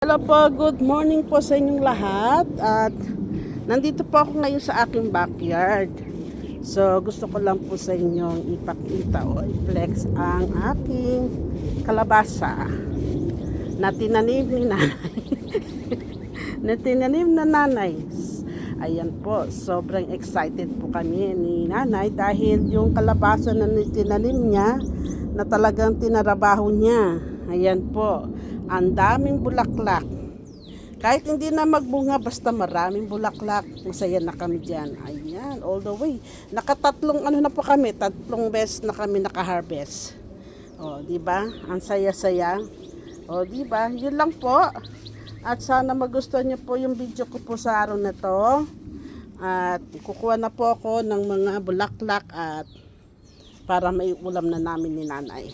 Hello po, good morning po sa inyong lahat. At nandito po ako ngayon sa aking backyard. So gusto ko lang po sa inyong ipakita o i-flex ang aking kalabasa na tinanim ni nanay. Na tinanim na nanay. Ayan po, sobrang excited po kami ni nanay dahil yung kalabasa na tinanim niya na talagang tinarabaho niya. Ayan po, ang daming bulaklak. Kahit hindi na magbunga, basta maraming bulaklak, masaya na kami dyan. Ayan, all the way. Nakatatlong na po kami, tatlong beses na kami naka-harvest. O, di ba? Ang saya-saya. O, di ba? Yun lang po. At sana magustuhan niyo po yung video ko po sa araw na to. At kukuha na po ako ng mga bulaklak at para may ulam na namin ni nanay.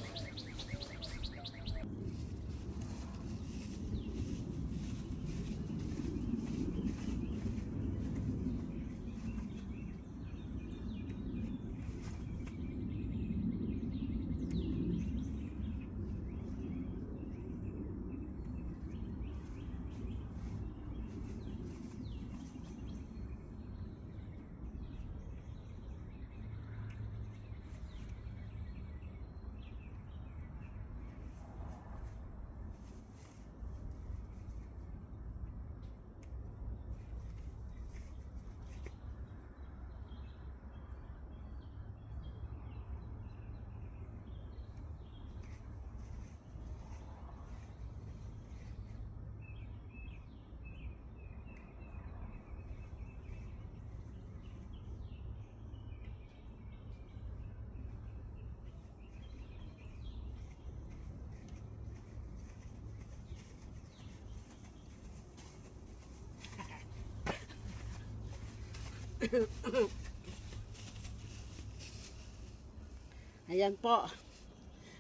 Ayan po.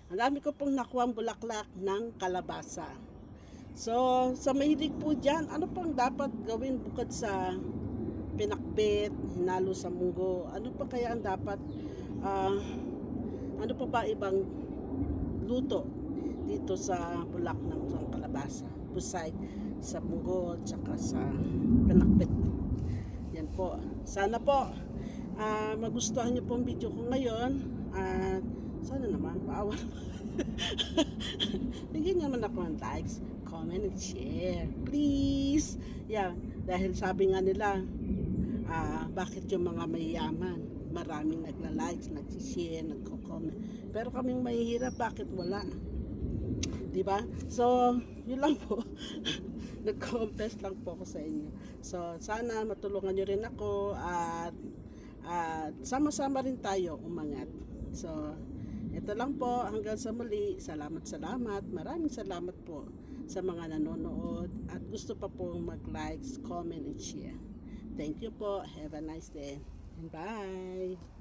Ang dami ko pong nakuha ang bulaklak ng kalabasa. So, sa mahilig po dyan, ano pang dapat gawin bukod sa pinakbit, hinalo sa munggo? Ano pa kaya ang dapat, ah, ano pa ba ibang luto dito sa bulak ng kalabasa? Beside sa munggo at saka sa pinakbit. Yan po. Sana po magustuhan niyo po ang video ko ngayon at sana naman paawa naman. Bigyan niyo naman ako ng likes, comment and share please. Yan, dahil sabi nga nila bakit yung mga mayayaman maraming nagla-likes, nag-share, nagko-comment, pero kaming mahihirap bakit wala, di ba? So yun lang po. Nag-confess lang po ako sa inyo. So sana matulungan nyo rin ako at sama-sama rin tayo umangat. So ito lang po, hanggang sa muli. Salamat. Maraming salamat po sa mga nanonood at gusto pa po mag-likes, comment and share. Thank you po. Have a nice day. And bye.